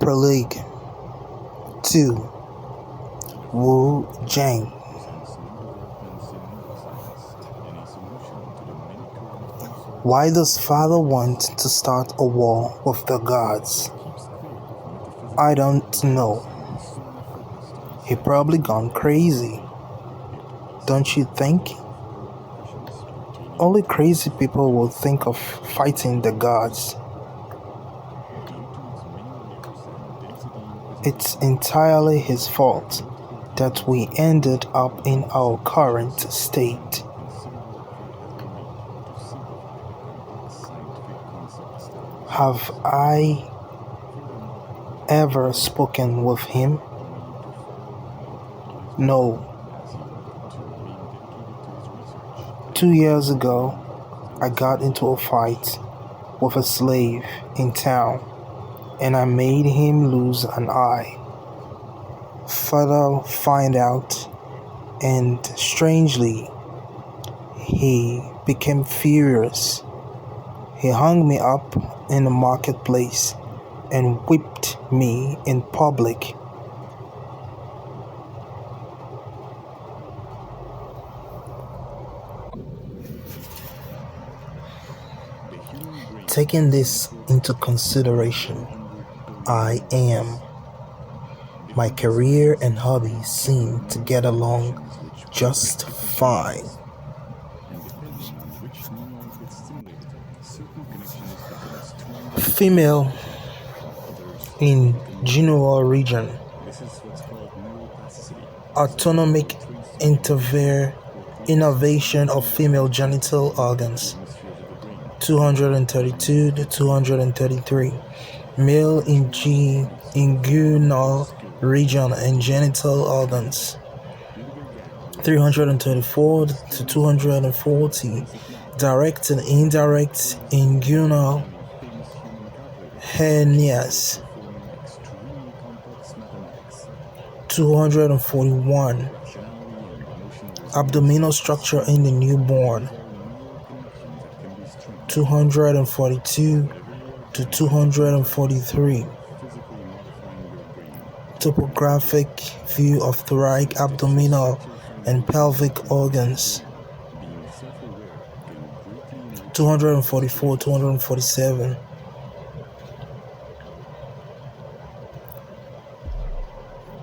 Prologue 2. Wu Zhang. Why does father want to start a war with the gods? I don't know. He probably gone crazy. Don't you think? Only crazy people will think of fighting the gods. It's entirely his fault that we ended up in our current state. Have I ever spoken with him? No. 2 years ago, I got into a fight with a slave in town, and I made him lose an eye. Father found out, and strangely, he became furious. He hung me up in the marketplace and whipped me in public. Taking this into consideration, my career and hobbies seem to get along just fine. Female in Genoa region. Autonomic innervation of female genital organs. 232 to 233. Male in inguinal region and genital organs. 334 to 240. Direct and indirect inguinal hernias. 241. Abdominal structure in the newborn. 242 to 243. Topographic view of thoracic, abdominal, and pelvic organs. 244, 247.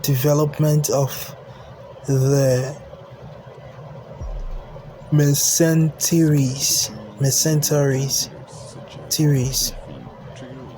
Development of the mesenteries.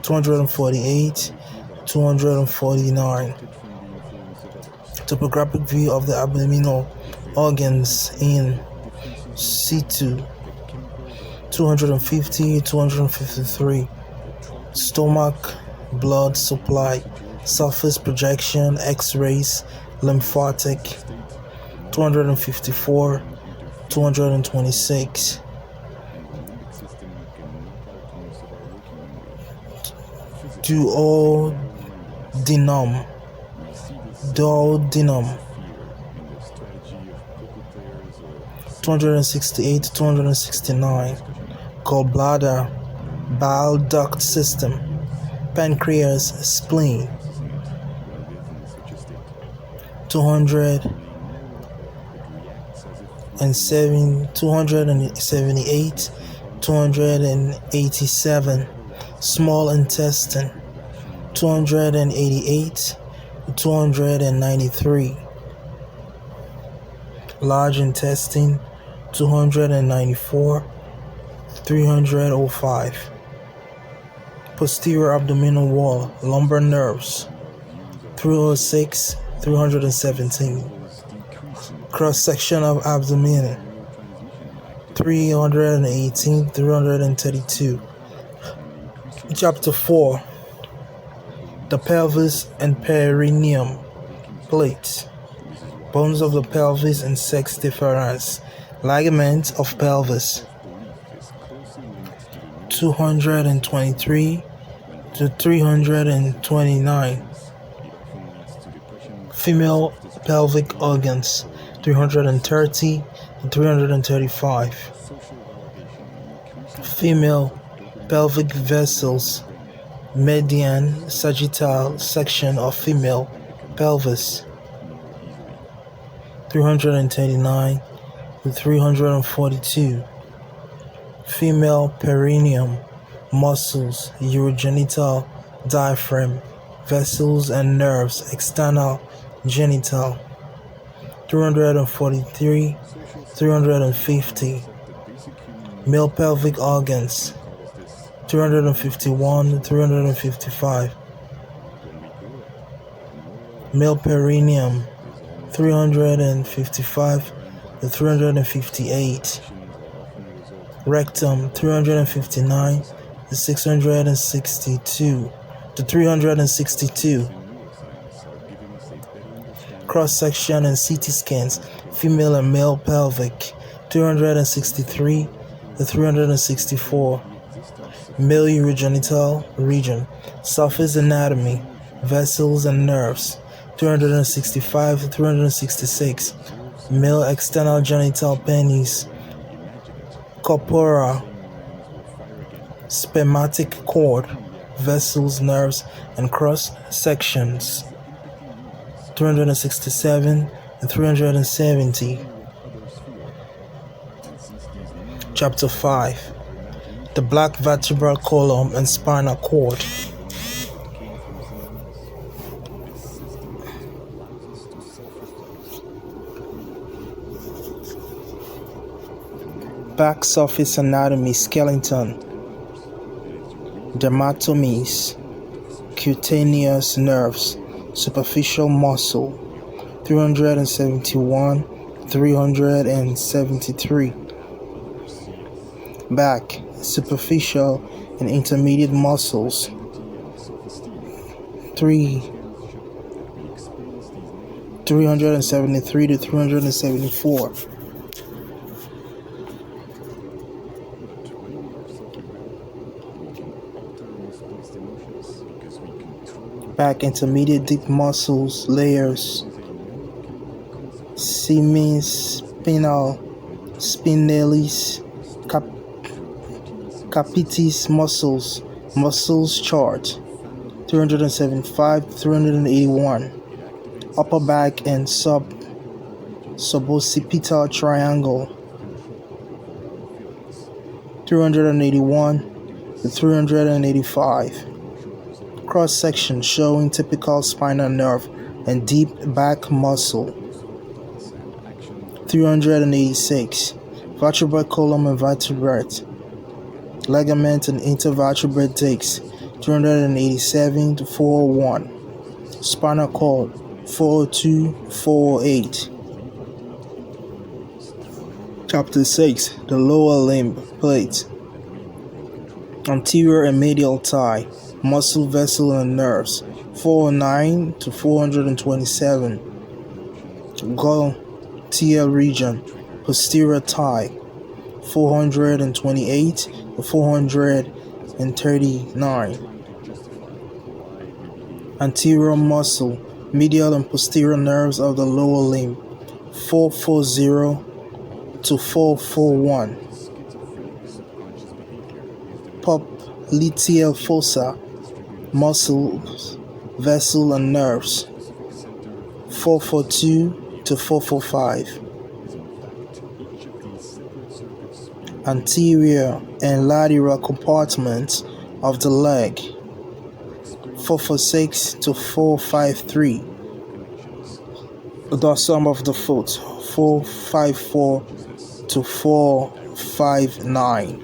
248, 249. Topographic view of the abdominal organs in situ. 250, 253. Stomach, blood supply, surface projection, X-rays, lymphatic. 254, 226. Duodenum. 268, 269. Gallbladder, bile duct system, pancreas, spleen. 278, 287. Small intestine. 288, 293. Large intestine. 294, 305. Posterior abdominal wall, lumbar nerves. 306, 317. Cross section of abdomen. 318, 332. Chapter 4. The pelvis and perineum plates. Bones of the pelvis and sex difference. Ligaments of pelvis. 223 to 329. Female pelvic organs. 330 to 335. Female pelvic vessels. median sagittal section of female pelvis, 339 to 342. Female perineum, muscles, urogenital diaphragm, vessels and nerves, external genital, 343, 350. Male pelvic organs, 351 to 355. Male perineum, 355 to 358. Rectum, 359 to 662 to 362. Cross-section and CT scans, female and male pelvic, 363 to 364. Male urogenital region, surface anatomy, vessels and nerves, 365 to 366. Male external genital penis, corpora, spermatic cord, vessels, nerves, and cross sections, 367 and 370. Chapter 5. The black vertebral column and spinal cord. Back surface anatomy, skeleton, dermatomes, cutaneous nerves, superficial muscle, 371, 373. Back, superficial and intermediate muscles, 373 to 374. Back, intermediate deep muscles, layers, semispinal, spinalis, capitis muscles chart, 375 to 381. Upper back and suboccipital triangle, 381 to 385. Cross section showing typical spinal nerve and deep back muscle, 386. Vertebral column and vertebrate, ligament and intervertebrate discs, 387 to 401. Spinal cord, 402, 408. Chapter 6. The lower limb plate. Anterior and medial thigh, muscle, vessel, and nerves, 409 to 427. Gluteal region, posterior thigh, 428 to 439. Anterior muscle, medial and posterior nerves of the lower limb, 440 to 441. Popliteal fossa, muscles, vessel, and nerves, 442 to 445. Anterior and lateral compartments of the leg, 446 to 453. Dorsum of the foot, 454 to 459.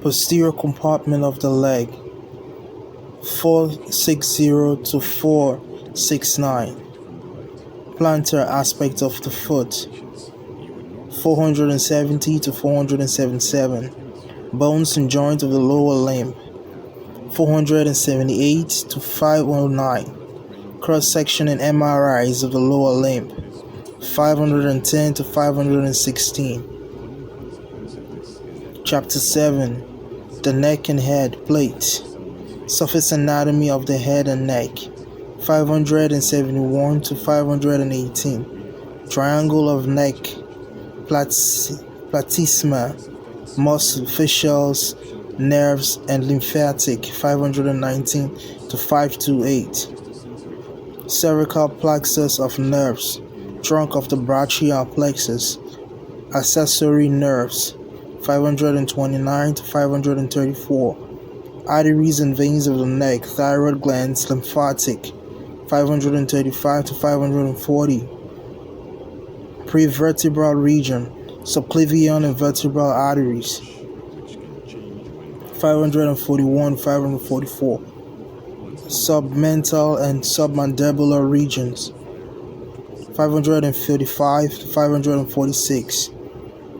Posterior compartment of the leg, 460 to 469. Plantar aspect of the foot, 470 to 477. Bones and joints of the lower limb, 478 to 509. Cross section and MRIs of the lower limb, 510 to 516. Chapter 7. The neck and head plate. Surface anatomy of the head and neck, 571 to 518. Triangle of neck, platysma, muscle, fascials, nerves, and lymphatic 519 to 528. Cervical plexus of nerves, trunk of the brachial plexus, accessory nerves 529 to 534. Arteries and veins of the neck, thyroid glands, lymphatic 535 to 540. Prevertebral region, subclavian and vertebral arteries 541 544. Submental and submandibular regions 535 to 546.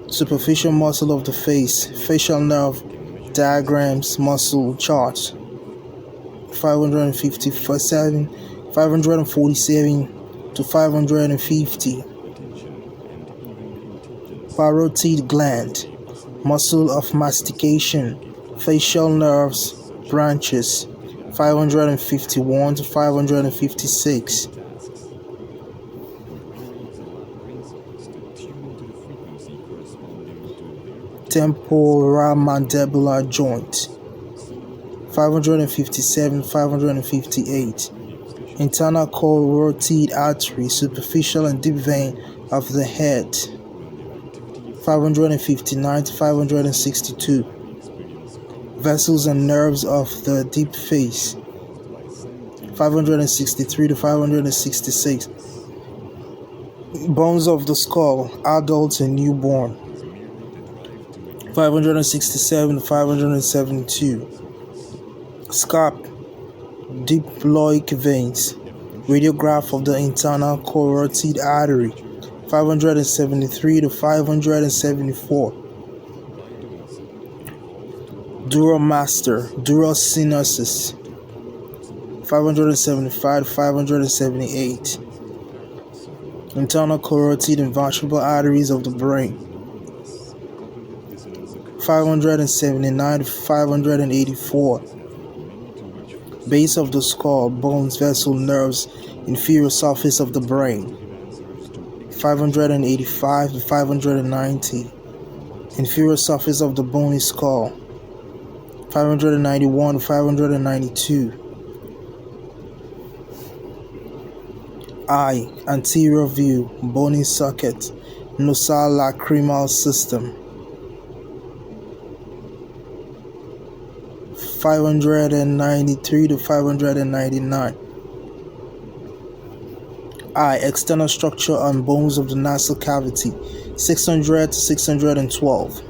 Superficial muscle of the face, facial nerve diagrams, muscle charts 547 to 550. Parotid gland, muscle of mastication, facial nerves branches 551 to 556. Temporomandibular joint 557 558. Internal carotid artery, superficial and deep vein of the head 559 to 562. Vessels and nerves of the deep face 563 to 566. Bones of the skull, adults and newborn 567 to 572. Scalp, diploic veins, radiograph of the internal carotid artery 573 to 574. Duromaster, dural synosis 575 to 578. Internal carotid and vertebral arteries of the brain 579 to 584. Base of the skull, bones, vessel, nerves, inferior surface of the brain 585 to 590. Inferior surface of the bony skull 591 to 592. Eye, anterior view, bony socket, nasolacrimal system 593 to 599. Eye, external structure and bones of the nasal cavity 600 to 612.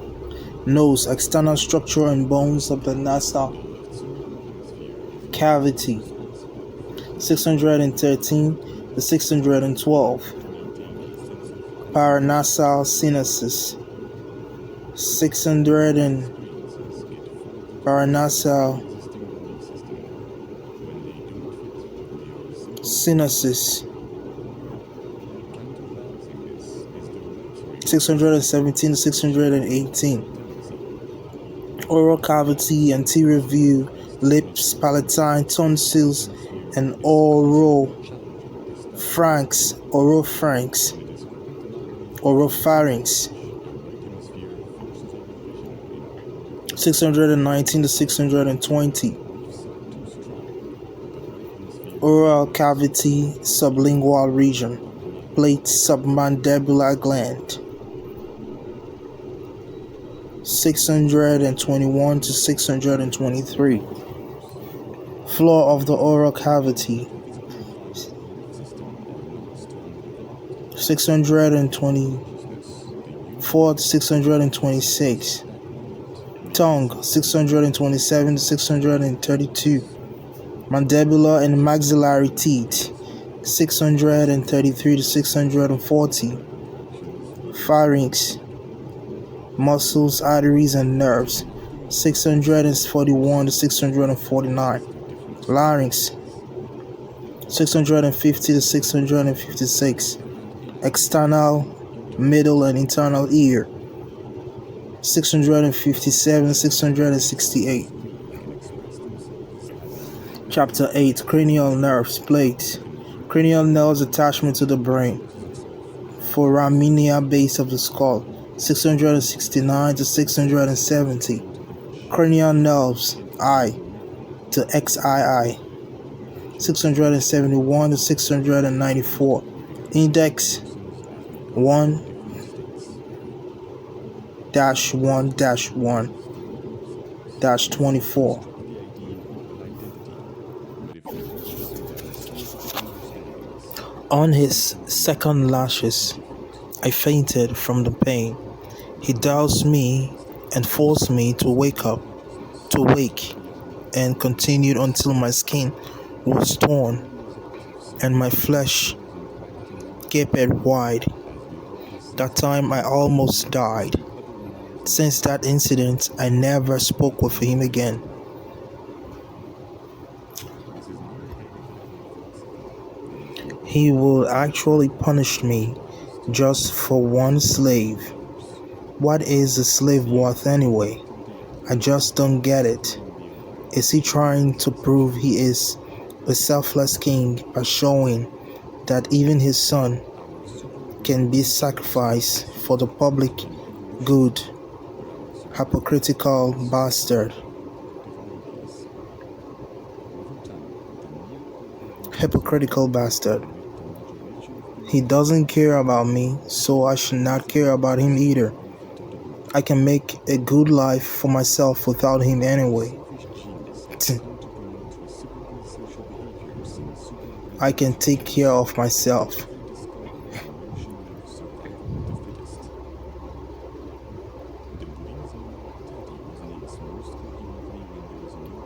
Nose, external structure and bones of the nasal cavity 613 to 612. Paranasal synosis 600 and paranasal synosis 617 to 618. Oral cavity, anterior view, lips, palatine, tonsils, and oropharynx 619 to 620. Oral cavity, sublingual region, plate, submandibular gland 621 to 623. Floor of the oral cavity 624 to 626. Tongue 627 to 632. Mandibular and maxillary teeth 633 to 640. Pharynx, muscles, arteries, and nerves 641 to 649. Larynx 650 to 656. External, middle, and internal ear 657 668. Chapter 8. Cranial nerves, plate. Cranial nerves attachment to the brain. Foramina, base of the skull 669 to 670. Cranial nerves I to XII. 671 to 694. Index 1 1 1 24. On his second lashes, I fainted from the pain. He doused me and forced me to wake, and continued until my skin was torn and my flesh gaped wide. That time I almost died. Since that incident, I never spoke with him again. He will actually punish me just for one slave. What is a slave worth anyway? I just don't get it. Is he trying to prove he is a selfless king by showing that even his son can be sacrificed for the public good? Hypocritical bastard. Hypocritical bastard. He doesn't care about me, so I should not care about him either. I can make a good life for myself without him anyway. I can take care of myself.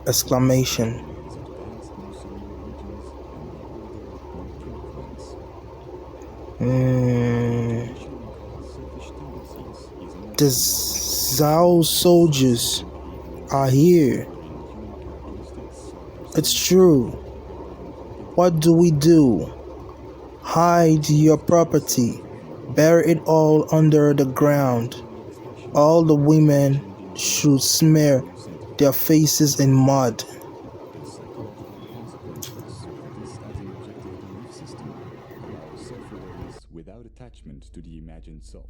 Exclamation. The Zhao soldiers are here. It's true. What do we do? Hide your property. Bury it all under the ground. All the women should smear their faces in mud. Without attachment to the imagined self,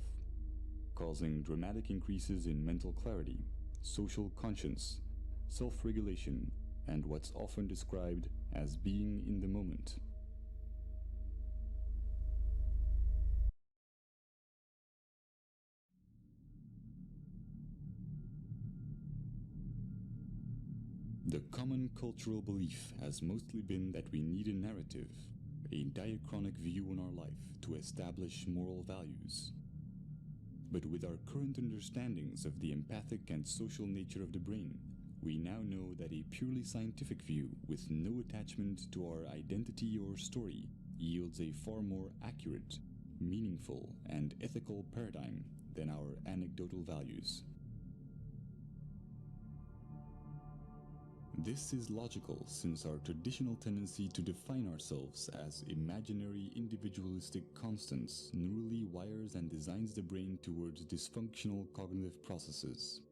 causing dramatic increases in mental clarity, social conscience, self-regulation, and what's often described as being in the moment. The common cultural belief has mostly been that we need a narrative, a diachronic view on our life to establish moral values. But with our current understandings of the empathic and social nature of the brain, we now know that a purely scientific view with no attachment to our identity or story yields a far more accurate, meaningful, and ethical paradigm than our anecdotal values. This is logical since our traditional tendency to define ourselves as imaginary individualistic constants neurally wires and designs the brain towards dysfunctional cognitive processes,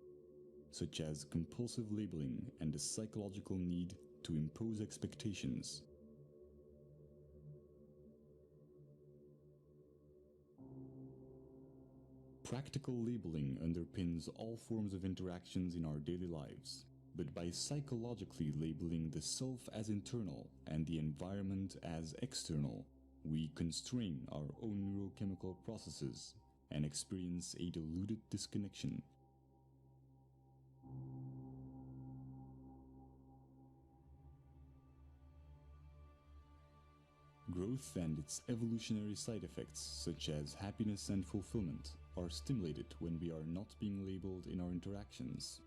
such as compulsive labeling and the psychological need to impose expectations. Practical labeling underpins all forms of interactions in our daily lives. But by psychologically labeling the self as internal and the environment as external, we constrain our own neurochemical processes and experience a diluted disconnection. Growth and its evolutionary side effects, such as happiness and fulfillment, are stimulated when we are not being labeled in our interactions.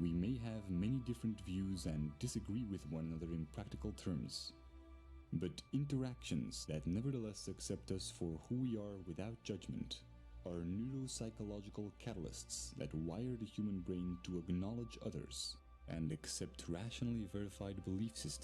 We may have many different views and disagree with one another in practical terms, but interactions that nevertheless accept us for who we are without judgment are neuropsychological catalysts that wire the human brain to acknowledge others and accept rationally verified belief systems.